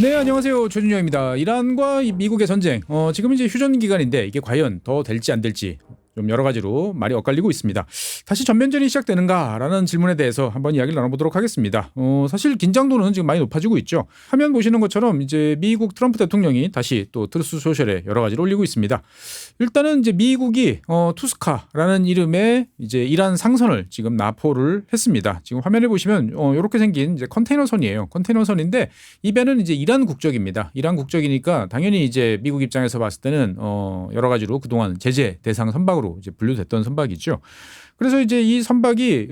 네, 안녕하세요. 최준영입니다. 이란과 미국의 전쟁. 지금 이제 휴전 기간인데 이게 과연 더 될지 안 될지 좀 여러 가지로 말이 엇갈리고 있습니다. 다시 전면전이 시작되는가라는 질문에 대해서 한번 이야기를 나눠보도록 하겠습니다. 사실 긴장도는 지금 많이 높아지고 있죠. 화면 보시는 것처럼 이제 미국 트럼프 대통령이 다시 또 트루스 소셜에 여러 가지를 올리고 있습니다. 일단은 이제 미국이 투스카라는 이름의 이제 이란 상선을 지금 납포를 했습니다. 지금 화면에 보시면 이렇게 생긴 이제 컨테이너선이에요. 컨테이너선인데 이 배는 이제 이란 국적입니다. 이란 국적이니까 당연히 이제 미국 입장에서 봤을 때는 여러 가지로 그동안 제재 대상 선박으로 이제 분류됐던 선박이죠. 그래서 이제 이 선박이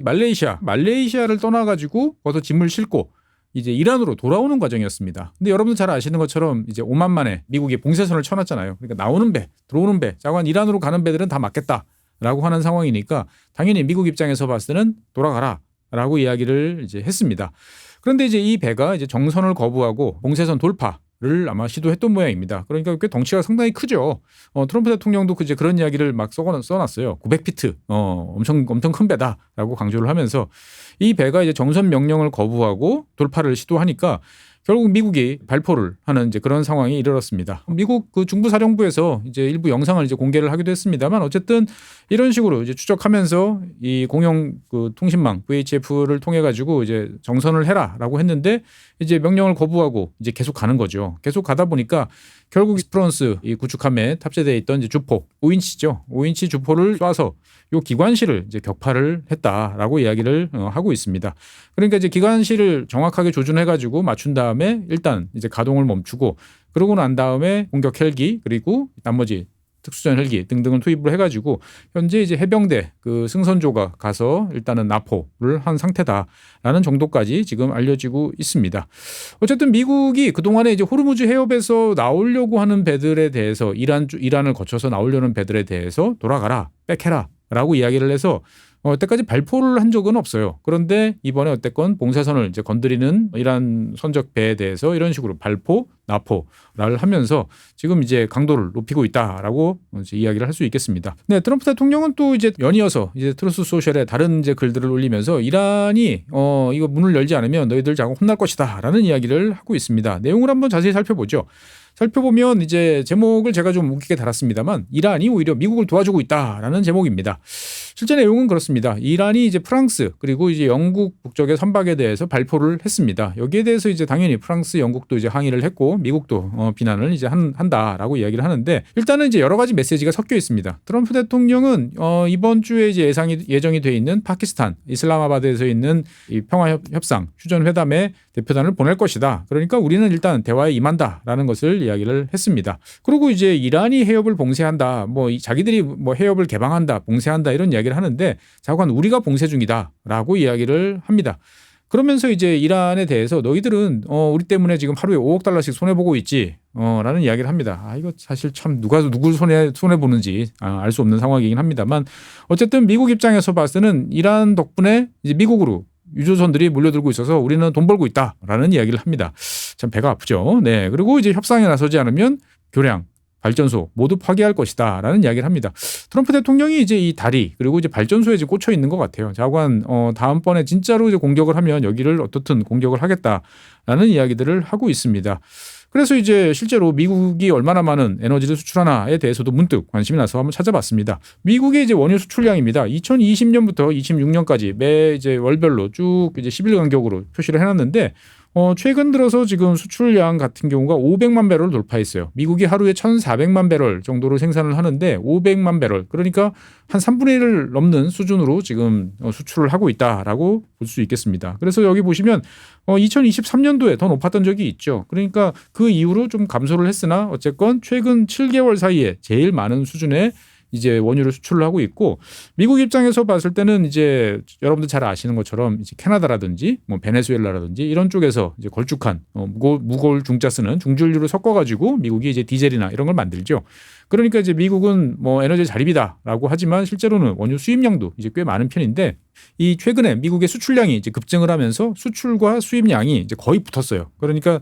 말레이시아를 떠나가지고 거기서 짐을 싣고 이제 이란으로 돌아오는 과정이었습니다. 근데 여러분들 잘 아시는 것처럼 이제 오만 만에 미국이 봉쇄선을 쳐놨잖아요. 그러니까 나오는 배, 들어오는 배, 자관 이란으로 가는 배들은 다 막겠다라고 하는 상황이니까 당연히 미국 입장에서 봤을 때는 돌아가라라고 이야기를 이제 했습니다. 그런데 이제 이 배가 이제 정선을 거부하고 봉쇄선 돌파를 아마 시도했던 모양입니다. 그러니까 꽤 덩치가 상당히 크죠. 트럼프 대통령도 이제 그런 이야기를 막 써놨어요. 900피트, 엄청 큰 배다라고 강조를 하면서 이 배가 이제 정선 명령을 거부하고 돌파를 시도하니까 결국 미국이 발포를 하는 이제 그런 상황이 이르렀습니다. 미국 그 중부사령부에서 이제 일부 영상을 이제 공개를 하기도 했습니다만 어쨌든 이런 식으로 이제 추적하면서 이 공영 그 통신망 VHF를 통해 가지고 이제 정선을 해라라고 했는데 이제 명령을 거부하고 이제 계속 가는 거죠. 계속 가다 보니까 결국 스프런스 이 구축함에 탑재되어 있던 이제 주포 5인치죠. 5인치 주포를 쏴서 요 기관실을 이제 격파를 했다라고 이야기를 하고 있습니다. 그러니까 이제 기관실을 정확하게 조준해 가지고 맞춘 다음에 일단 이제 가동을 멈추고 그러고 난 다음에 공격 헬기 그리고 나머지 특수전 헬기 등등을 투입을 해가지고 현재 이제 해병대 그 승선조가 가서 일단은 납포를 한 상태다라는 정도까지 지금 알려지고 있습니다. 어쨌든 미국이 그동안에 이제 호르무즈 해협에서 나오려고 하는 배들에 대해서 이란을 거쳐서 나오려는 배들에 대해서 돌아가라, 백해라 라고 이야기를 해서 때까지 발포를 한 적은 없어요. 그런데 이번에 어쨌건 봉쇄선을 이제 건드리는 이란 선적 배에 대해서 이런 식으로 발포, 납포를 하면서 지금 이제 강도를 높이고 있다라고 이제 이야기를 할 수 있겠습니다. 네, 트럼프 대통령은 또 이제 연이어서 이제 트루스 소셜에 다른 이제 글들을 올리면서 이란이 이거 문을 열지 않으면 너희들 자꾸 혼날 것이다라는 이야기를 하고 있습니다. 내용을 한번 자세히 살펴보죠. 살펴보면 이제 제목을 제가 좀 웃기게 달았습니다만 이란이 오히려 미국을 도와주고 있다라는 제목입니다. 실제 내용은 그렇습니다. 이란이 이제 프랑스 그리고 이제 영국 국적의 선박에 대해서 발포를 했습니다. 여기에 대해서 이제 당연히 프랑스, 영국도 이제 항의를 했고 미국도 비난을 이제 한다라고 이야기를 하는데 일단은 이제 여러 가지 메시지가 섞여 있습니다. 트럼프 대통령은 이번 주에 이제 예정이 돼 있는 파키스탄 이슬라마바드에서 있는 이 평화협상 휴전회담에 대표단을 보낼 것이다. 그러니까 우리는 일단 대화에 임한다라는 것을 이야기를 했습니다. 그리고 이제 이란이 해협을 봉쇄한다, 자기들이 해협을 개방한다, 봉쇄한다 이런 이야기를 하는데 자관 우리가 봉쇄 중이다라고 이야기를 합니다. 그러면서 이제 이란에 대해서 너희들은 우리 때문에 지금 하루에 5억 달러씩 손해 보고 있지. 라는 이야기를 합니다. 이거 사실 참 누굴 손해 보는지 알 수 없는 상황이긴 합니다만 어쨌든 미국 입장에서 봤을 때는 이란 덕분에 이제 미국으로 유조선들이 몰려들고 있어서 우리는 돈 벌고 있다라는 이야기를 합니다. 참 배가 아프죠. 네. 그리고 이제 협상에 나서지 않으면 교량, 발전소 모두 파괴할 것이다라는 이야기를 합니다. 트럼프 대통령이 이제 이 다리 그리고 이제 발전소에 이제 꽂혀 있는 것 같아요. 자관 다음번에 진짜로 이제 공격을 하면 여기를 어떻든 공격을 하겠다라는 이야기들을 하고 있습니다. 그래서 이제 실제로 미국이 얼마나 많은 에너지를 수출하나에 대해서도 문득 관심이 나서 한번 찾아봤습니다. 미국의 이제 원유 수출량입니다. 2020년부터 26년까지 매 이제 월별로 쭉 이제 10일 간격으로 표시를 해놨는데 최근 들어서 지금 수출량 같은 경우가 500만 배럴을 돌파했어요. 미국이 하루에 1,400만 배럴 정도로 생산을 하는데 500만 배럴 그러니까 한 3분의 1을 넘는 수준으로 지금 수출을 하고 있다라고 볼 수 있겠습니다. 그래서 여기 보시면 2023년도에 더 높았던 적이 있죠. 그러니까 그 이후로 좀 감소를 했으나 어쨌건 최근 7개월 사이에 제일 많은 수준의 이제 원유를 수출을 하고 있고 미국 입장에서 봤을 때는 이제 여러분들 잘 아시는 것처럼 이제 캐나다라든지 베네수엘라라든지 이런 쪽에서 이제 걸쭉한 무거울 중자 쓰는 중질유를 섞어가지고 미국이 이제 디젤이나 이런 걸 만들죠. 그러니까 이제 미국은 에너지 자립이다라고 하지만 실제로는 원유 수입량도 이제 꽤 많은 편인데 이 최근에 미국의 수출량이 이제 급증을 하면서 수출과 수입량이 이제 거의 붙었어요. 그러니까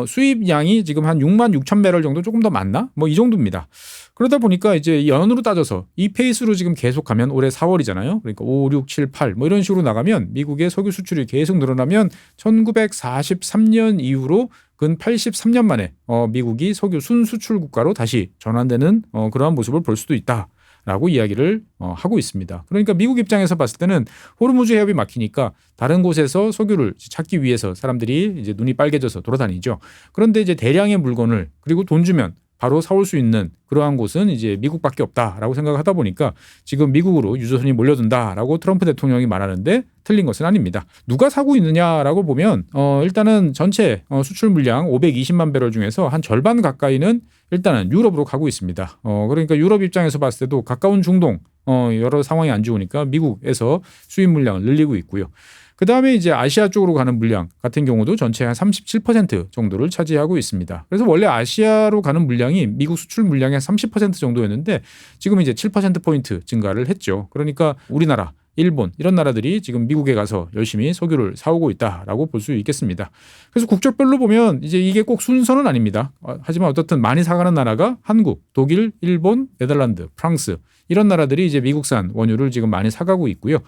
수입량이 지금 한 6만 6천 배럴 정도 조금 더 많나? 뭐 이 정도입니다. 그러다 보니까 이제 연으로 따져서 이 페이스로 지금 계속 가면 올해 4월이잖아요. 그러니까 5, 6, 7, 8 뭐 이런 식으로 나가면 미국의 석유 수출이 계속 늘어나면 1943년 이후로 근 83년 만에 미국이 석유 순수출 국가로 다시 전환되는 그러한 모습을 볼 수도 있다라고 이야기를 하고 있습니다. 그러니까 미국 입장에서 봤을 때는 호르무즈 해협이 막히니까 다른 곳에서 석유를 찾기 위해서 사람들이 이제 눈이 빨개져서 돌아다니죠. 그런데 이제 대량의 물건을 그리고 돈 주면 바로 사올 수 있는 그러한 곳은 이제 미국밖에 없다라고 생각하다 보니까 지금 미국으로 유조선이 몰려든다라고 트럼프 대통령이 말하는데 틀린 것은 아닙니다. 누가 사고 있느냐라고 보면 일단은 전체 수출 물량 520만 배럴 중에서 한 절반 가까이는 일단은 유럽으로 가고 있습니다. 그러니까 유럽 입장에서 봤을 때도 가까운 중동 여러 상황이 안 좋으니까 미국에서 수입 물량을 늘리고 있고요. 그 다음에 이제 아시아 쪽으로 가는 물량 같은 경우도 전체 한 37% 정도를 차지하고 있습니다. 그래서 원래 아시아로 가는 물량이 미국 수출 물량의 30% 정도였는데 지금 이제 7%포인트 증가를 했죠. 그러니까 우리나라, 일본 이런 나라들이 지금 미국에 가서 열심히 석유를 사오고 있다라고 볼 수 있겠습니다. 그래서 국적별로 보면 이제 이게 꼭 순서는 아닙니다. 하지만 어떻든 많이 사가는 나라가 한국, 독일, 일본, 네덜란드, 프랑스 이런 나라들이 이제 미국산 원유를 지금 많이 사가고 있고요.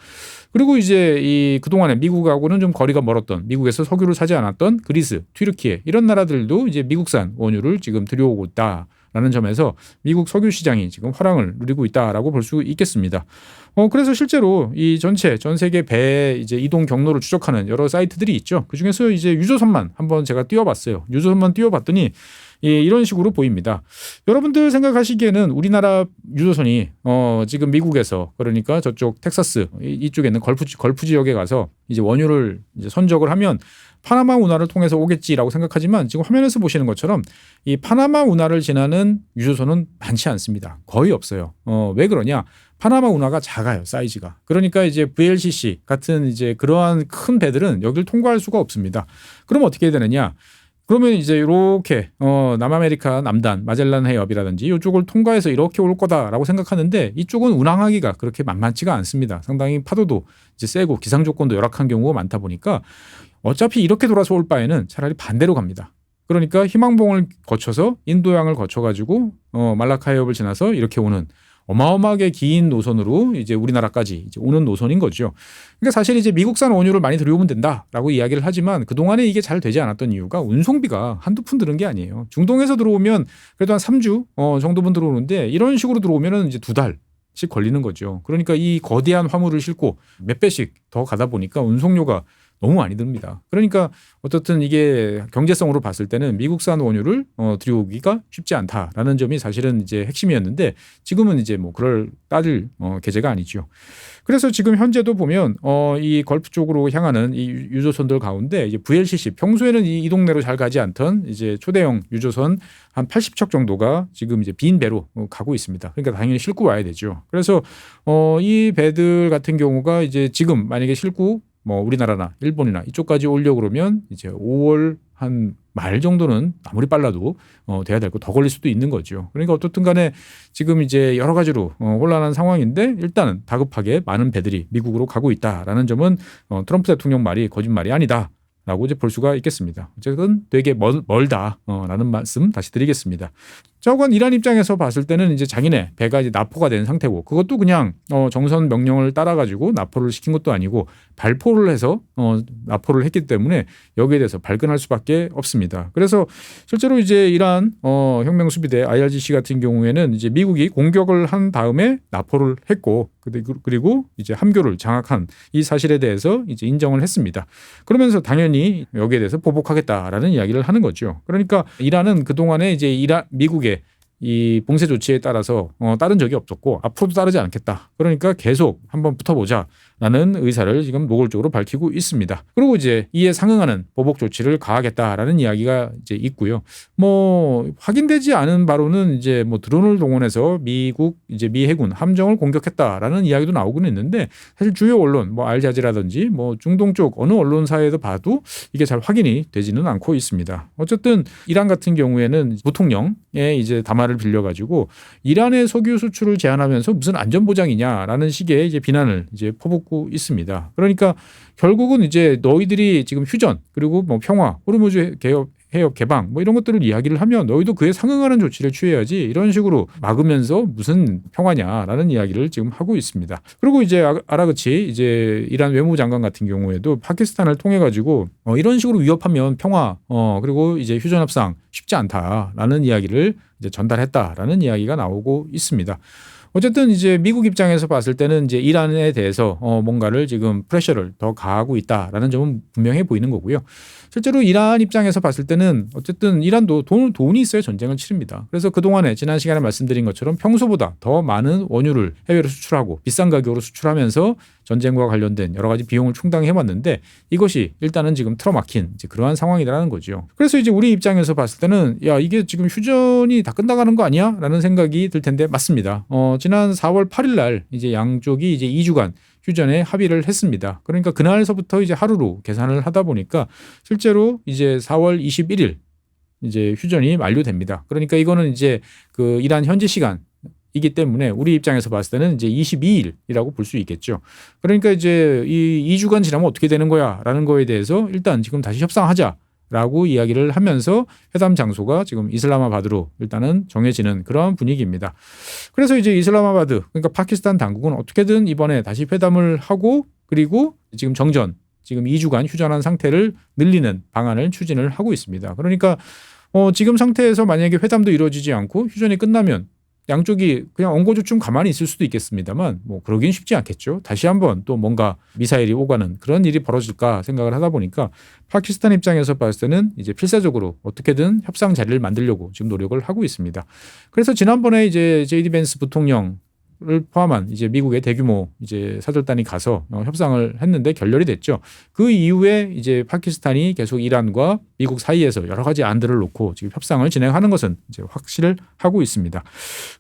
그리고 이제 이 그동안에 미국하고는 좀 거리가 멀었던 미국에서 석유를 사지 않았던 그리스, 튀르키예 이런 나라들도 이제 미국산 원유를 지금 들여오고 있다라는 점에서 미국 석유 시장이 지금 화랑을 누리고 있다라고 볼 수 있겠습니다. 그래서 실제로 이 전 세계 배 이제 이동 경로를 추적하는 여러 사이트들이 있죠. 그 중에서 이제 유조선만 한번 제가 띄워봤어요. 유조선만 띄워봤더니 이런 식으로 보입니다. 여러분들 생각하시기에는 우리나라 유조선이 지금 미국에서 그러니까 저쪽 텍사스 이쪽에 있는 걸프 지역에 가서 이제 원유를 이제 선적을 하면 파나마 운하를 통해서 오겠지라고 생각하지만 지금 화면에서 보시는 것처럼 이 파나마 운하를 지나는 유조선은 많지 않습니다. 거의 없어요. 왜 그러냐? 파나마 운하가 작아요, 사이즈가. 그러니까 이제 VLCC 같은 이제 그러한 큰 배들은 여기를 통과할 수가 없습니다. 그럼 어떻게 해야 되느냐? 그러면 이제 이렇게 남아메리카 남단 마젤란 해협이라든지 이쪽을 통과해서 이렇게 올 거다라고 생각하는데 이쪽은 운항하기가 그렇게 만만치가 않습니다. 상당히 파도도 이제 세고 기상 조건도 열악한 경우가 많다 보니까 어차피 이렇게 돌아서 올 바에는 차라리 반대로 갑니다. 그러니까 희망봉을 거쳐서 인도양을 거쳐가지고 말라카 해협을 지나서 이렇게 오는 어마어마하게 긴 노선으로 이제 우리나라까지 이제 오는 노선인 거죠. 그러니까 사실 이제 미국산 원유를 많이 들여오면 된다라고 이야기를 하지만 그동안에 이게 잘 되지 않았던 이유가 운송비가 한두 푼 드는 게 아니에요. 중동에서 들어오면 그래도 한 3주 정도분 들어오는데 이런 식으로 들어오면은 이제 2달씩 걸리는 거죠. 그러니까 이 거대한 화물을 싣고 몇 배씩 더 가다 보니까 운송료가 너무 많이 듭니다. 그러니까 어떻든 이게 경제성으로 봤을 때는 미국산 원유를 들여오기가 쉽지 않다라는 점이 사실은 이제 핵심이었는데 지금은 이제 뭐 그럴 따질 계제가 아니죠. 그래서 지금 현재도 보면 이 걸프 쪽으로 향하는 이 유조선들 가운데 이제 VLCC 평소에는 이 동네로 잘 가지 않던 이제 초대형 유조선 한 80척 정도가 지금 이제 빈 배로 가고 있습니다. 그러니까 당연히 싣고 와야 되죠. 그래서 이 배들 같은 경우가 이제 지금 만약에 싣고 뭐 우리나라나 일본이나 이쪽까지 오려고 그러면 이제 5월 한 말 정도는 아무리 빨라도 돼야 될 거 더 걸릴 수도 있는 거죠. 그러니까 어떻든 간에 지금 이제 여러 가지로 혼란한 상황인데 일단은 다급하게 많은 배들이 미국으로 가고 있다라는 점은 트럼프 대통령 말이 거짓말이 아니다. 라고 이제 볼 수가 있겠습니다. 어쨌든 되게 멀다라는 말씀 다시 드리겠습니다. 자관 이란 입장에서 봤을 때는 이제 자기네 배가 이제 납포가 된 상태고 그것도 그냥 정선 명령을 따라가지고 납포를 시킨 것도 아니고 발포를 해서 납포를 했기 때문에 여기에 대해서 발끈할 수밖에 없습니다. 그래서 실제로 이제 이란 혁명수비대 IRGC 같은 경우에는 이제 미국이 공격을 한 다음에 납포를 했고 그리고 이제 함교를 장악한 이 사실에 대해서 이제 인정을 했습니다. 그러면서 당연히 여기에 대해서 보복하겠다라는 이야기를 하는 거죠. 그러니까 이란은 그동안에 이제 미국의 이 봉쇄 조치에 따라서 따른 적이 없었고 앞으로도 따르지 않겠다. 그러니까 계속 한번 붙어보자라는 의사를 지금 노골적으로 밝히고 있습니다. 그리고 이제 이에 상응하는 보복 조치를 가하겠다라는 이야기가 이제 있고요. 뭐 확인되지 않은 바로는 이제 뭐 드론을 동원해서 미 해군 함정을 공격했다라는 이야기도 나오고는 있는데 사실 주요 언론 뭐 알자지라든지 뭐 중동 쪽 어느 언론사에도 봐도 이게 잘 확인이 되지는 않고 있습니다. 어쨌든 이란 같은 경우에는 부통령의 이제 담화를 빌려가지고 이란의 석유 수출을 제한하면서 무슨 안전보장이냐라는 식의 이제 비난을 이제 퍼붓고 있습니다. 그러니까 결국은 이제 너희들이 지금 휴전 그리고 뭐 평화 호르무즈 해역 개방 뭐 이런 것들을 이야기를 하면 너희도 그에 상응하는 조치를 취해야지 이런 식으로 막으면서 무슨 평화냐라는 이야기를 지금 하고 있습니다. 그리고 이제 아라그치 이제 이란 외무장관 같은 경우에도 파키스탄을 통해 가지고 이런 식으로 위협하면 평화 그리고 이제 휴전 협상 쉽지 않다라는 이야기를 이제 전달했다라는 이야기가 나오고 있습니다. 어쨌든 이제 미국 입장에서 봤을 때는 이제 이란에 대해서 뭔가를 지금 프레셔를 더 가하고 있다라는 점은 분명해 보이는 거고요. 실제로 이란 입장에서 봤을 때는 어쨌든 이란도 돈이 있어야 전쟁을 치릅니다. 그래서 그동안에 지난 시간에 말씀드린 것처럼 평소보다 더 많은 원유를 해외로 수출하고 비싼 가격으로 수출하면서 전쟁과 관련된 여러 가지 비용을 충당해 왔는데 이것이 일단은 지금 틀어막힌 이제 그러한 상황이라는 거죠. 그래서 이제 우리 입장에서 봤을 때는 야 이게 지금 휴전이 다 끝나가는 거 아니야? 라는 생각이 들 텐데 맞습니다. 지난 4월 8일 날 이제 양쪽이 이제 2주간 휴전에 합의를 했습니다. 그러니까 그날서부터 이제 하루로 계산을 하다 보니까 실제로 이제 4월 21일 이제 휴전이 만료됩니다. 그러니까 이거는 이제 그 이란 현지 시간이기 때문에 우리 입장에서 봤을 때는 이제 22일이라고 볼 수 있겠죠. 그러니까 이제 이 2주간 지나면 어떻게 되는 거야라는 거에 대해서 일단 지금 다시 협상하자. 라고 이야기를 하면서 회담 장소가 지금 이슬라마바드로 일단은 정해지는 그런 분위기입니다. 그래서 이제 이슬라마바드 그러니까 파키스탄 당국은 어떻게든 이번에 다시 회담을 하고 그리고 지금 지금 2주간 휴전한 상태를 늘리는 방안을 추진을 하고 있습니다. 그러니까 지금 상태에서 만약에 회담도 이루어지지 않고 휴전이 끝나면 양쪽이 그냥 엉거주춤 가만히 있을 수도 있겠습니다만 뭐 그러긴 쉽지 않겠죠. 다시 한번 또 뭔가 미사일이 오가는 그런 일이 벌어질까 생각을 하다 보니까 파키스탄 입장에서 봤을 때는 이제 필사적으로 어떻게든 협상 자리를 만들려고 지금 노력을 하고 있습니다. 그래서 지난번에 이제 제이디 벤스 부통령 를 포함한 이제 미국의 대규모 이제 사절단이 가서 협상을 했는데 결렬이 됐죠. 그 이후에 이제 파키스탄이 계속 이란과 미국 사이에서 여러 가지 안들을 놓고 지금 협상을 진행하는 것은 이제 확실을 하고 있습니다.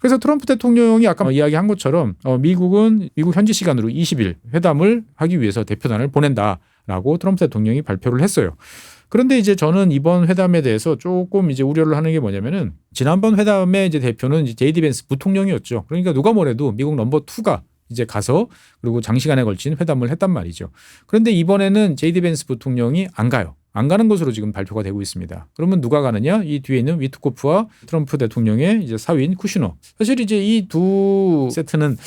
그래서 트럼프 대통령이 아까 이야기한 것처럼 미국은 미국 현지 시간으로 20일 회담을 하기 위해서 대표단을 보낸다라고 트럼프 대통령이 발표를 했어요. 그런데 이제 저는 이번 회담에 대해서 조금 이제 우려를 하는 게 뭐냐면은 지난번 회담의 이제 대표는 이제 제이디 벤스 부통령이었죠. 그러니까 누가 뭐래도 미국 넘버 2가 이제 가서 그리고 장시간에 걸친 회담을 했단 말이죠. 그런데 이번에는 제이디 벤스 부통령이 안 가요. 안 가는 것으로 지금 발표가 되고 있습니다. 그러면 누가 가느냐? 이 뒤에 있는 위트코프와 트럼프 대통령의 이제 사위인 쿠슈너. 사실 이제 이 두 세트는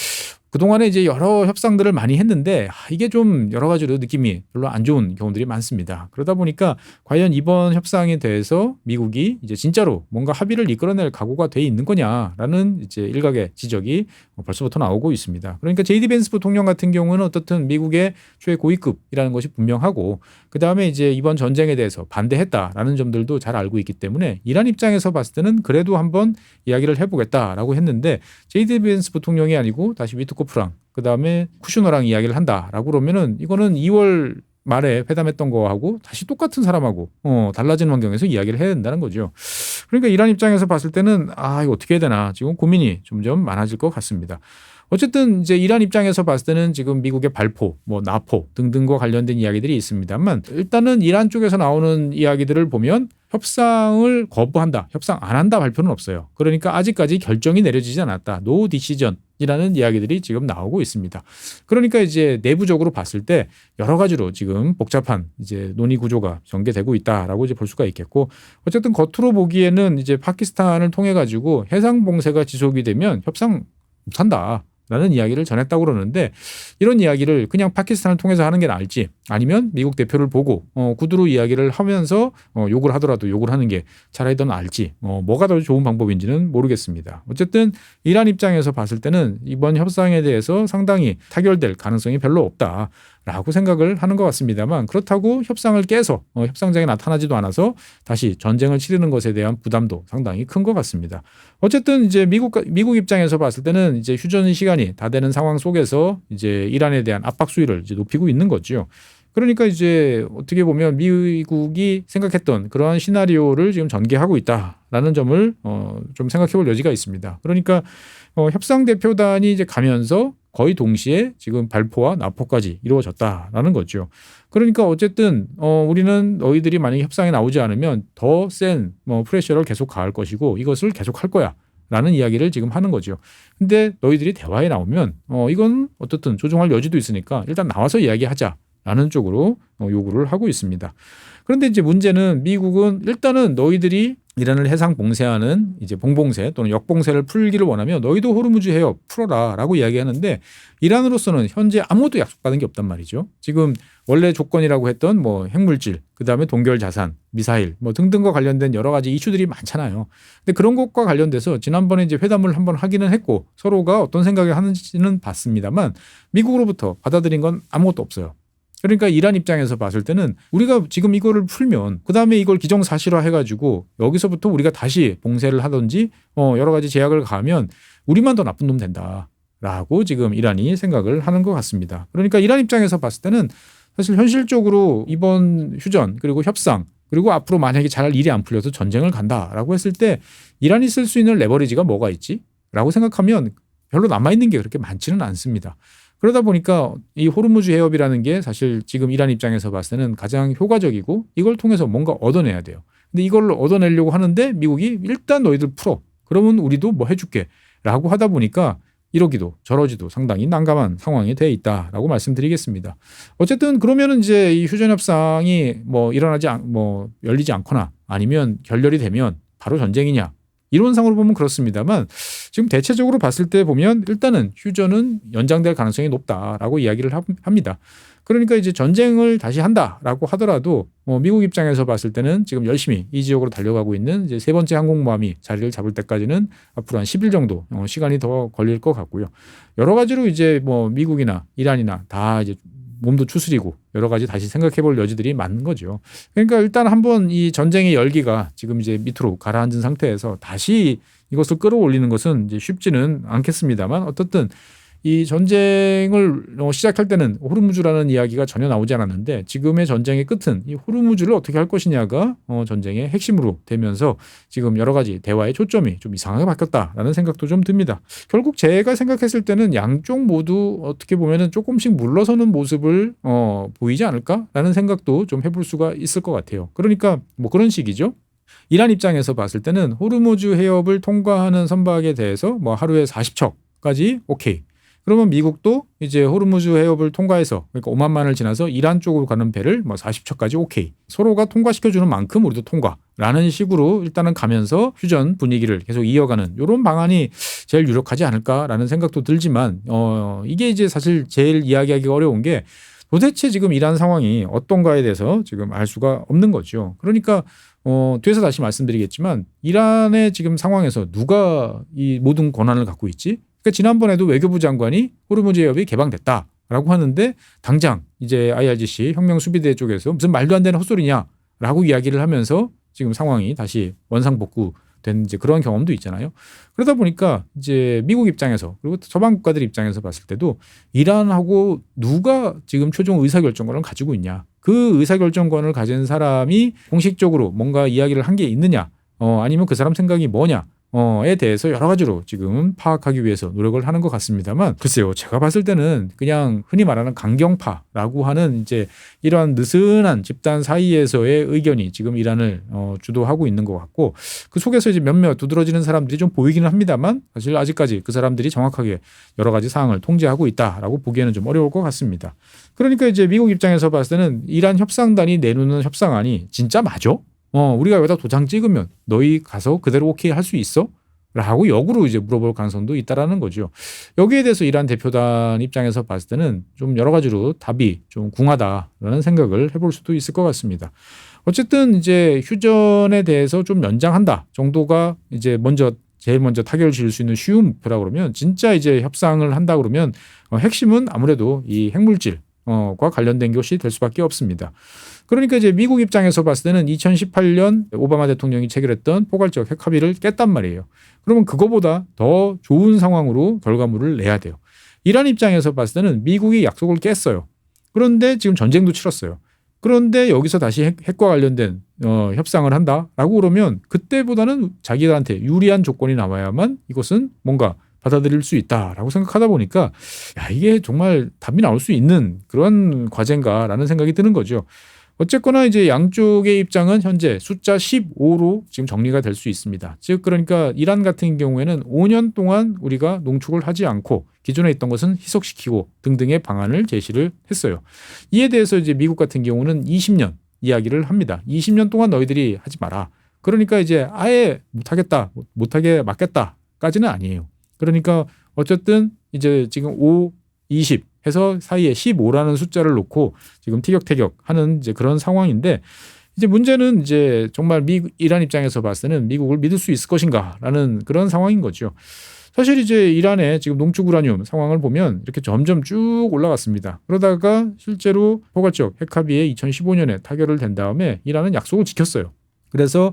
그동안에 이제 여러 협상들을 많이 했는데 이게 좀 여러 가지로 느낌이 별로 안 좋은 경우들이 많습니다. 그러다 보니까 과연 이번 협상에 대해서 미국이 이제 진짜로 뭔가 합의를 이끌어낼 각오가 돼 있는 거냐라는 이제 일각의 지적이 벌써부터 나오고 있습니다. 그러니까 제이디 벤스 부통령 같은 경우는 어떻든 미국의 최고위급이라는 것이 분명하고 그 다음에 이제 이번 전쟁에 대해서 반대했다라는 점들도 잘 알고 있기 때문에 이란 입장에서 봤을 때는 그래도 한번 이야기를 해보겠다라고 했는데 제이디 벤스 부통령이 아니고 다시 위트코프랑 그 다음에 쿠슈너랑 이야기를 한다라고 그러면은 이거는 2월 말에 회담했던 거하고 다시 똑같은 사람하고 달라진 환경에서 이야기를 해야 된다는 거죠. 그러니까 이란 입장에서 봤을 때는 이거 어떻게 해야 되나 지금 고민이 점점 많아질 것 같습니다. 어쨌든 이제 이란 입장에서 봤을 때는 지금 미국의 발포, 나포 등등과 관련된 이야기들이 있습니다만 일단은 이란 쪽에서 나오는 이야기들을 보면 협상을 거부한다, 협상 안 한다 발표는 없어요. 그러니까 아직까지 결정이 내려지지 않았다. 노 디시전이라는 이야기들이 지금 나오고 있습니다. 그러니까 이제 내부적으로 봤을 때 여러 가지로 지금 복잡한 이제 논의 구조가 전개되고 있다라고 이제 볼 수가 있겠고 어쨌든 겉으로 보기에는 이제 파키스탄을 통해 가지고 해상 봉쇄가 지속이 되면 협상 못한다. 라는 이야기를 전했다고 그러는데 이런 이야기를 그냥 파키스탄을 통해서 하는 게 나을지 아니면 미국 대표를 보고 구두로 이야기를 하면서 욕을 하더라도 욕을 하는 게 차라리 더 나을지 뭐가 더 좋은 방법인지는 모르겠습니다. 어쨌든 이란 입장에서 봤을 때는 이번 협상에 대해서 상당히 타결될 가능성이 별로 없다. 라고 생각을 하는 것 같습니다만 그렇다고 협상을 깨서 협상장에 나타나지도 않아서 다시 전쟁을 치르는 것에 대한 부담도 상당히 큰 것 같습니다. 어쨌든 이제 미국 입장에서 봤을 때는 이제 휴전 시간이 다 되는 상황 속에서 이제 이란에 대한 압박 수위를 이제 높이고 있는 거죠. 그러니까 이제 어떻게 보면 미국이 생각했던 그러한 시나리오를 지금 전개하고 있다라는 점을 좀 생각해 볼 여지가 있습니다. 그러니까 협상 대표단이 이제 가면서 거의 동시에 지금 발포와 납포까지 이루어졌다라는 거죠. 그러니까 어쨌든 우리는 너희들이 만약에 협상에 나오지 않으면 더 센 프레셔를 계속 가할 것이고 이것을 계속 할 거야. 라는 이야기를 지금 하는 거죠. 근데 너희들이 대화에 나오면 이건 어떻든 조정할 여지도 있으니까 일단 나와서 이야기하자. 라는 쪽으로 요구를 하고 있습니다. 그런데 이제 문제는 미국은 일단은 너희들이 이란을 해상 봉쇄하는 이제 봉봉쇄 또는 역봉쇄를 풀기를 원하면 너희도 호르무즈 해협 풀어라라고 이야기하는데 이란으로서는 현재 아무것도 약속받은 게 없단 말이죠. 지금 원래 조건이라고 했던 뭐 핵물질, 그다음에 동결 자산, 미사일 뭐 등등과 관련된 여러 가지 이슈들이 많잖아요. 근데 그런 것과 관련돼서 지난번에 이제 회담을 한번 하기는 했고 서로가 어떤 생각을 하는지는 봤습니다만 미국으로부터 받아들인 건 아무것도 없어요. 그러니까 이란 입장에서 봤을 때는 우리가 지금 이거를 풀면 그다음에 이걸 기정사실화 해가지고 여기서부터 우리가 다시 봉쇄를 하든지 여러 가지 제약을 가하면 우리만 더 나쁜 놈 된다라고 지금 이란이 생각을 하는 것 같습니다. 그러니까 이란 입장에서 봤을 때는 사실 현실적으로 이번 휴전 그리고 협상 그리고 앞으로 만약에 잘 일이 안 풀려서 전쟁을 간다라고 했을 때 이란이 쓸 수 있는 레버리지가 뭐가 있지? 라고 생각하면 별로 남아있는 게 그렇게 많지는 않습니다. 그러다 보니까 이 호르무즈 해협이라는 게 사실 지금 이란 입장에서 봤을 때는 가장 효과적이고 이걸 통해서 뭔가 얻어내야 돼요. 근데 이걸 얻어내려고 하는데 미국이 일단 너희들 풀어. 그러면 우리도 뭐 해줄게. 라고 하다 보니까 이러기도 저러지도 상당히 난감한 상황이 돼 있다라고 말씀드리겠습니다. 어쨌든 그러면은 이제 이 휴전 협상이 뭐 열리지 않거나 아니면 결렬이 되면 바로 전쟁이냐? 이론상으로 보면 그렇습니다만 지금 대체적으로 봤을 때 보면 일단은 휴전은 연장될 가능성이 높다라고 이야기를 합니다. 그러니까 이제 전쟁을 다시 한다라고 하더라도 미국 입장에서 봤을 때는 지금 열심히 이 지역으로 달려가고 있는 이제 세 번째 항공모함이 자리를 잡을 때까지는 앞으로 한 10일 정도 시간이 더 걸릴 것 같고요. 여러 가지로 이제 뭐 미국이나 이란이나 다 이제 몸도 추스리고 여러 가지 다시 생각해 볼 여지들이 많은 거죠. 그러니까 일단 한번 이 전쟁의 열기가 지금 이제 밑으로 가라앉은 상태에서 다시 이것을 끌어올리는 것은 이제 쉽지는 않겠습니다만 어떻든 이 전쟁을 시작할 때는 호르무즈라는 이야기가 전혀 나오지 않았는데 지금의 전쟁의 끝은 이 호르무즈를 어떻게 할 것이냐가 전쟁의 핵심으로 되면서 지금 여러 가지 대화의 초점이 좀 이상하게 바뀌었다라는 생각도 좀 듭니다. 결국 제가 생각했을 때는 양쪽 모두 어떻게 보면은 조금씩 물러서는 모습을 보이지 않을까라는 생각도 좀 해볼 수가 있을 것 같아요. 그러니까 뭐 그런 식이죠. 이란 입장에서 봤을 때는 호르무즈 해협을 통과하는 선박에 대해서 뭐 하루에 40척까지 오케이. 그러면 미국도 이제 호르무즈 해협을 통과해서 그러니까 오만만을 지나서 이란 쪽으로 가는 배를 뭐 40척까지 오케이. 서로가 통과시켜주는 만큼 우리도 통과라는 식으로 일단은 가면서 휴전 분위기를 계속 이어가는 이런 방안이 제일 유력하지 않을까라는 생각도 들지만 이게 이제 사실 제일 이야기하기가 어려운 게 도대체 지금 이란 상황이 어떤가에 대해서 지금 알 수가 없는 거죠. 그러니까 뒤에서 다시 말씀드리겠지만 이란의 지금 상황에서 누가 이 모든 권한을 갖고 있지? 그러니까 지난번에도 외교부 장관이 호르무즈 해협이 개방됐다라고 하는데 당장 이제 IRGC 혁명수비대 쪽에서 무슨 말도 안 되는 헛소리냐라고 이야기를 하면서 지금 상황이 다시 원상복구된 이제 그런 경험도 있잖아요. 그러다 보니까 이제 미국 입장에서 그리고 서방 국가들 입장에서 봤을 때도 이란하고 누가 지금 최종 의사결정권을 가지고 있냐. 그 의사결정권을 가진 사람이 공식적으로 뭔가 이야기를 한 게 있느냐. 아니면 그 사람 생각이 뭐냐. 에 대해서 여러 가지로 지금 파악하기 위해서 노력을 하는 것 같습니다만 글쎄요 제가 봤을 때는 그냥 흔히 말하는 강경파라고 하는 이제 이러한 느슨한 집단 사이에서의 의견이 지금 이란을 주도하고 있는 것 같고 그 속에서 이제 몇몇 두드러지는 사람들이 좀 보이기는 합니다만 사실 아직까지 그 사람들이 정확하게 여러 가지 사항을 통제하고 있다라고 보기에는 좀 어려울 것 같습니다. 그러니까 이제 미국 입장에서 봤을 때는 이란 협상단이 내놓는 협상안이 진짜 맞아? 우리가 여기다 도장 찍으면 너희 가서 그대로 오케이 할 수 있어? 라고 역으로 이제 물어볼 가능성도 있다라는 거죠. 여기에 대해서 이란 대표단 입장에서 봤을 때는 좀 여러 가지로 답이 좀 궁하다라는 생각을 해볼 수도 있을 것 같습니다. 어쨌든 이제 휴전에 대해서 좀 연장한다 정도가 이제 제일 먼저 타결을 지을 수 있는 쉬운 목표라 그러면 진짜 이제 협상을 한다 그러면 핵심은 아무래도 이 핵물질 과 관련된 것이 될 수밖에 없습니다. 그러니까 이제 미국 입장에서 봤을 때는 2018년 오바마 대통령이 체결했던 포괄적 핵 합의를 깼단 말이에요. 그러면 그거보다 더 좋은 상황으로 결과물을 내야 돼요. 이란 입장에서 봤을 때는 미국이 약속을 깼어요. 그런데 지금 전쟁도 치렀어요. 그런데 여기서 다시 핵과 관련된 협상을 한다라고 그러면 그때보다는 자기들한테 유리한 조건이 나와야만 이것은 뭔가 받아들일 수 있다라고 생각하다 보니까 이게 정말 답이 나올 수 있는 그런 과제인가라는 생각이 드는 거죠. 어쨌거나 이제 양쪽의 입장은 현재 숫자 15로 지금 정리가 될 수 있습니다. 즉 그러니까 이란 같은 경우에는 5년 동안 우리가 농축을 하지 않고 기존에 있던 것은 희석시키고 등등의 방안을 제시를 했어요. 이에 대해서 이제 미국 같은 경우는 20년 이야기를 합니다. 20년 동안 너희들이 하지 마라. 그러니까 이제 아예 못하겠다, 못하게 막겠다까지는 아니에요. 그러니까 어쨌든 이제 지금 5, 20 해서 사이에 15라는 숫자를 놓고 지금 티격태격 하는 이제 그런 상황인데 이제 문제는 이제 정말 이란 입장에서 봤을 때는 미국을 믿을 수 있을 것인가라는 그런 상황인 거죠. 사실 이제 이란의 지금 농축 우라늄 상황을 보면 이렇게 점점 쭉 올라갔습니다. 그러다가 실제로 포괄적 핵합의에 2015년에 타결을 된 다음에 이란은 약속을 지켰어요. 그래서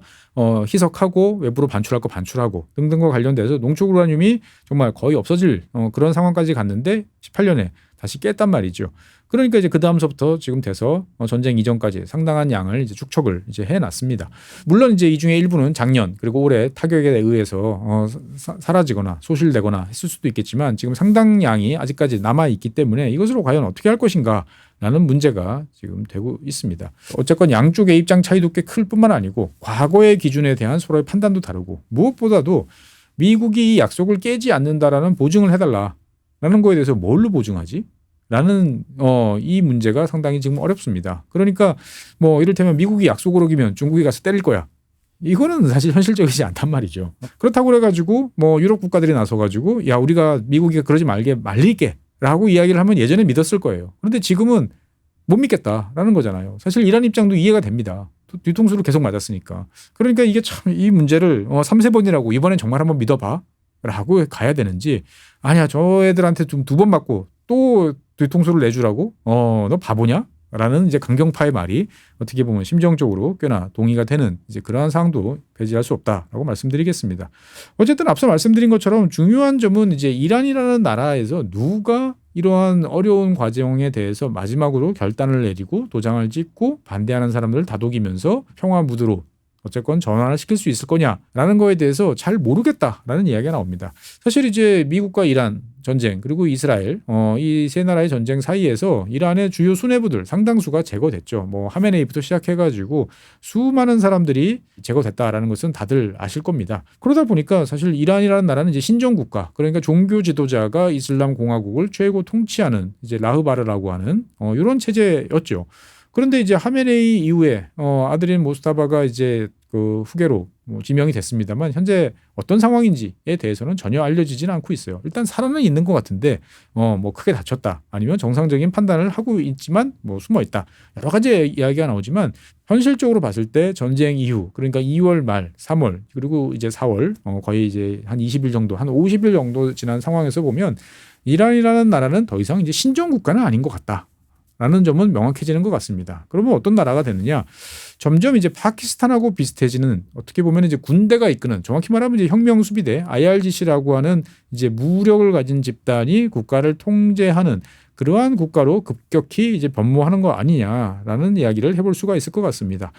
희석하고 외부로 반출할 거 반출하고 등등과 관련돼서 농축 우라늄이 정말 거의 없어질 그런 상황까지 갔는데 18년에 다시 깼단 말이죠. 그러니까 이제 그 다음서부터 지금 돼서 전쟁 이전까지 상당한 양을 이제 축적을 이제 해놨습니다. 물론 이제 이 중에 일부는 작년 그리고 올해 타격에 의해서 사라지거나 소실되거나 했을 수도 있겠지만 지금 상당량이 아직까지 남아 있기 때문에 이것으로 과연 어떻게 할 것인가? 라는 문제가 지금 되고 있습니다. 어쨌건 양쪽의 입장 차이도 꽤 클 뿐만 아니고 과거의 기준에 대한 서로의 판단도 다르고 무엇보다도 미국이 이 약속을 깨지 않는다라는 보증을 해달라라는 거에 대해서 뭘로 보증하지? 라는 이 문제가 상당히 지금 어렵습니다. 그러니까 뭐 이를테면 미국이 약속을 어기면 중국이 가서 때릴 거야. 이거는 사실 현실적이지 않단 말이죠. 그렇다고 그래가지고 뭐 유럽 국가들이 나서가지고 야 우리가 미국이 그러지 말게 말릴게 라고 이야기를 하면 예전에 믿었을 거예요. 그런데 지금은 못 믿겠다라는 거잖아요. 사실 이란 입장도 이해가 됩니다. 뒤통수를 계속 맞았으니까. 그러니까 이게 참 이 문제를 3-4번이라고 이번엔 정말 한번 믿어봐 라고 가야 되는지 아니야 저 애들한테 좀 2번 맞고 또 뒤통수를 내주라고 너 바보냐? 라는 이제 강경파의 말이 어떻게 보면 심정적으로 꽤나 동의가 되는 이제 그러한 상황도 배제할 수 없다라고 말씀드리겠습니다. 어쨌든 앞서 말씀드린 것처럼 중요한 점은 이제 이란이라는 나라에서 누가 이러한 어려운 과정에 대해서 마지막으로 결단을 내리고 도장을 찍고 반대하는 사람들을 다독이면서 평화 무드로 어쨌건 전환을 시킬 수 있을 거냐라는 거에 대해서 잘 모르겠다라는 이야기가 나옵니다. 사실 이제 미국과 이란 전쟁 그리고 이스라엘 이 세 나라의 전쟁 사이에서 이란의 주요 수뇌부들 상당수가 제거됐죠. 뭐 하메네이부터 시작해가지고 수많은 사람들이 제거됐다라는 것은 다들 아실 겁니다. 그러다 보니까 사실 이란이라는 나라는 이제 신정 국가 그러니까 종교 지도자가 이슬람 공화국을 최고 통치하는 이제 라흐바르라고 하는 이런 체제였죠. 그런데 이제 하메네이 이후에 아들인 모스타바가 이제 그 후계로 지명이 됐습니다만 현재 어떤 상황인지에 대해서는 전혀 알려지지는 않고 있어요. 일단 살아는 있는 것 같은데 뭐 크게 다쳤다 아니면 정상적인 판단을 하고 있지만 뭐 숨어 있다 여러 가지 이야기가 나오지만 현실적으로 봤을 때 전쟁 이후 그러니까 2월 말 3월 그리고 이제 4월 거의 이제 한 20일 정도 한 50일 정도 지난 상황에서 보면 이란이라는 나라는 더 이상 이제 신정 국가는 아닌 것 같다. 라는 점은 명확해지는 것 같습니다. 그러면 어떤 나라가 되느냐? 점점 이제 파키스탄하고 비슷해지는 어떻게 보면 이제 군대가 이끄는 정확히 말하면 이제 혁명수비대 IRGC라고 하는 이제 무력을 가진 집단이 국가를 통제하는 그러한 국가로 급격히 이제 변모하는 거 아니냐라는 이야기를 해볼 수가 있을 것 같습니다.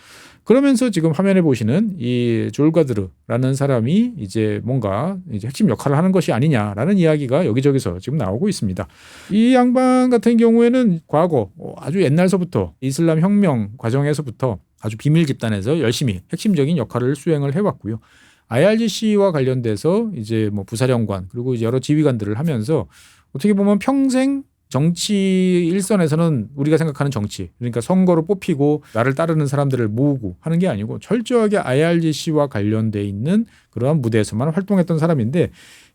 그러면서 지금 화면에 보시는 이 졸가드르라는 사람이 이제 뭔가 이제 핵심 역할을 하는 것이 아니냐라는 이야기가 여기저기서 지금 나오고 있습니다. 이 양반 같은 경우에는 과거 아주 옛날서부터 이슬람 혁명 과정에서부터 아주 비밀 집단에서 열심히 핵심적인 역할을 수행을 해왔고요. IRGC와 관련돼서 이제 뭐 부사령관 그리고 이제 여러 지휘관들을 하면서 어떻게 보면 평생 정치 일선에서는 우리가 생각하는 정치 그러니까 선거로 뽑히고 나를 따르는 사람들을 모으고 하는 게 아니고 철저하게 IRGC와 관련돼 있는 그러한 무대에서만 활동했던 사람인데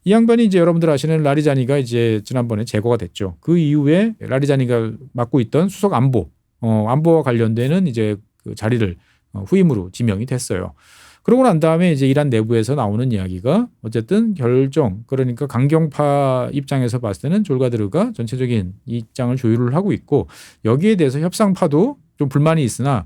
이 양반이 이제 여러분들 아시는 라리자니가 이제 지난번에 제거가 됐죠. 그 이후에 라리자니가 맡고 있던 수석 안보와 관련되는 이제 그 자리를 후임으로 지명이 됐어요. 그러고 난 다음에 이제 이란 내부에서 나오는 이야기가 어쨌든 그러니까 강경파 입장에서 봤을 때는 졸가드르가 전체적인 입장을 조율을 하고 있고 여기에 대해서 협상파도 좀 불만이 있으나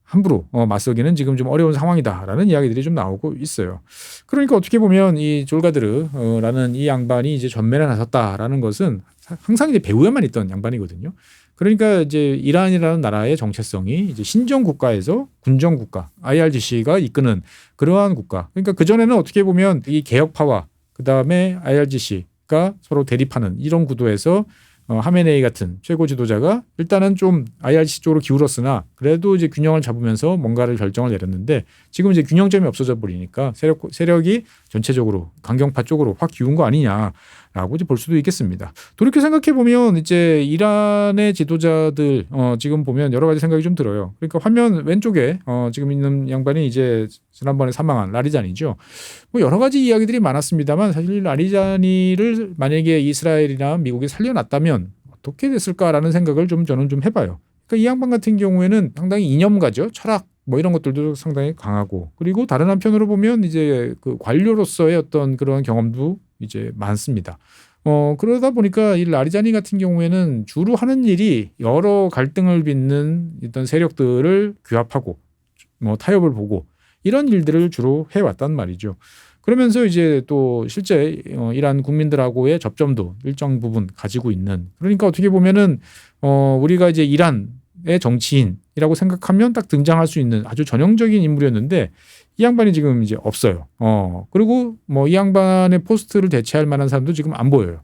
함부로 맞서기는 지금 좀 어려운 상황이다라는 이야기들이 좀 나오고 있어요. 그러니까 어떻게 보면 이 졸가드르라는 이 양반이 이제 전면에 나섰다라는 것은 항상 이제 배후에만 있던 양반이거든요. 그러니까 이제 이란이라는 나라의 정체성이 이제 신정 국가에서 군정 국가 IRGC가 이끄는 그러한 국가. 그러니까 그 전에는 어떻게 보면 이 개혁파와 그 다음에 IRGC가 서로 대립하는 이런 구도에서 하메네이 같은 최고 지도자가 일단은 좀 IRGC 쪽으로 기울었으나 그래도 이제 균형을 잡으면서 뭔가를 결정을 내렸는데 지금 이제 균형점이 없어져 버리니까 세력이 전체적으로 강경파 쪽으로 확 기운 거 아니냐라고 이제 볼 수도 있겠습니다. 돌이켜 생각해 보면 이제 이란의 지도자들 지금 보면 여러 가지 생각이 좀 들어요. 그러니까 화면 왼쪽에 지금 있는 양반이 이제 지난번에 사망한 라리자니죠. 뭐 여러 가지 이야기들이 많았습니다만 사실 라리자니를 만약에 이스라엘이나 미국이 살려놨다면 어떻게 됐을까라는 생각을 좀 저는 좀 해봐요. 그러니까 이 양반 같은 경우에는 상당히 이념가죠. 철학 뭐 이런 것들도 상당히 강하고 그리고 다른 한편으로 보면 이제 그 관료로서의 어떤 그런 경험도 이제 많습니다. 그러다 보니까 이 라리자니 같은 경우에는 주로 하는 일이 여러 갈등을 빚는 어떤 세력들을 규합하고 뭐 타협을 보고 이런 일들을 주로 해왔단 말이죠. 그러면서 이제 또 실제 이란 국민들하고의 접점도 일정 부분 가지고 있는 그러니까 어떻게 보면은 우리가 이제 이란의 정치인이라고 생각하면 딱 등장할 수 있는 아주 전형적인 인물이었는데 이 양반이 지금 이제 없어요. 그리고 뭐 이 양반의 포스트를 대체할 만한 사람도 지금 안 보여요.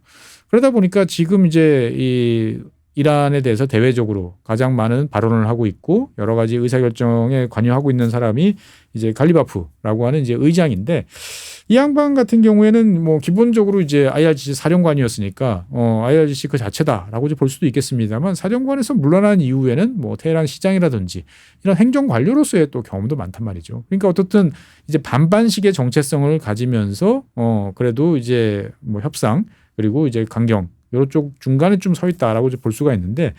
그러다 보니까 지금 이제 이 이란에 대해서 대외적으로 가장 많은 발언을 하고 있고 여러 가지 의사결정에 관여하고 있는 사람이 이제 갈리바프라고 하는 이제 의장인데 이 양반 같은 경우에는 뭐 기본적으로 이제 IRGC 사령관이었으니까 IRGC 그 자체다라고 볼 수도 있겠습니다만 사령관에서 물러난 이후에는 뭐 테헤란 시장이라든지 이런 행정 관료로서의 또 경험도 많단 말이죠. 그러니까 어떻든 이제 반반식의 정체성을 가지면서 그래도 이제 뭐 협상 그리고 이제 강경 이쪽 중간에 좀 서 있다라고 볼 수가 있는데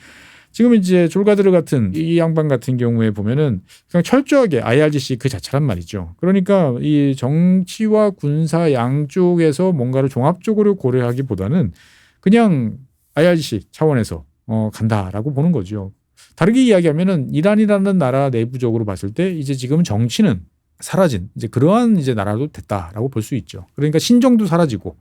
지금 이제 졸가드르 같은 이 양반 같은 경우에 보면은 그냥 철저하게 IRGC 그 자체란 말이죠. 그러니까 이 정치와 군사 양쪽에서 뭔가를 종합적으로 고려하기보다는 그냥 IRGC 차원에서 간다라고 보는 거죠. 다르게 이야기하면은 이란이라는 나라 내부적으로 봤을 때 이제 지금 정치는 사라진 이제 그러한 이제 나라도 됐다라고 볼 수 있죠. 그러니까 신정도 사라지고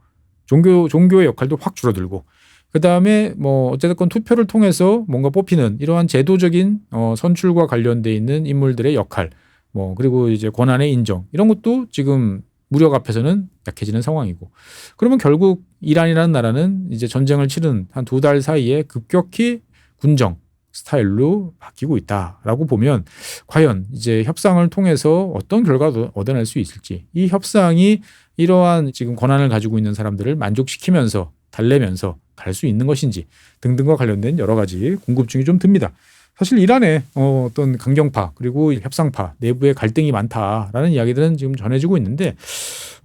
종교의 역할도 확 줄어들고 그다음에 뭐 어쨌든 투표를 통해서 뭔가 뽑히는 이러한 제도적인 선출과 관련돼 있는 인물들의 역할 뭐 그리고 이제 권한의 인정 이런 것도 지금 무력 앞에서는 약해지는 상황이고 그러면 결국 이란이라는 나라는 이제 전쟁을 치른 한 2달 사이에 급격히 군정 스타일로 바뀌고 있다라고 보면 과연 이제 협상을 통해서 어떤 결과를 얻어낼 수 있을지 이 협상이 이러한 지금 권한을 가지고 있는 사람들을 만족시키면서 달래면서 갈 수 있는 것인지 등등과 관련된 여러 가지 궁금증이 좀 듭니다. 사실 이란에 어떤 강경파 그리고 협상파 내부의 갈등이 많다라는 이야기들은 지금 전해지고 있는데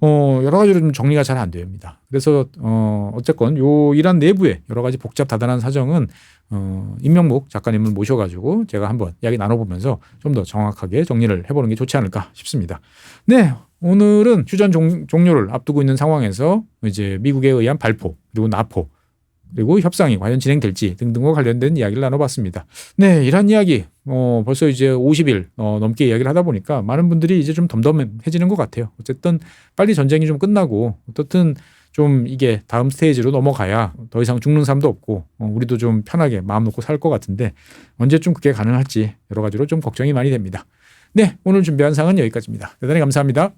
여러 가지로 좀 정리가 잘 안 됩니다. 그래서 어쨌건 요 이란 내부의 여러 가지 복잡다단한 사정은 임명묵 작가님을 모셔가지고 제가 한번 이야기 나눠보면서 좀 더 정확하게 정리를 해보는 게 좋지 않을까 싶습니다. 네. 오늘은 휴전 종료를 앞두고 있는 상황에서 이제 미국에 의한 발포 그리고 나포 그리고 협상이 과연 진행될지 등등과 관련된 이야기를 나눠봤습니다. 네, 이런 이야기 벌써 이제 50일 넘게 이야기를 하다 보니까 많은 분들이 이제 좀 덤덤해지는 것 같아요. 어쨌든 빨리 전쟁이 좀 끝나고 어떻든 좀 이게 다음 스테이지로 넘어가야 더 이상 죽는 사람도 없고 우리도 좀 편하게 마음 놓고 살 것 같은데 언제쯤 그게 가능할지 여러 가지로 좀 걱정이 많이 됩니다. 네, 오늘 준비한 사항은 여기까지입니다. 대단히 감사합니다.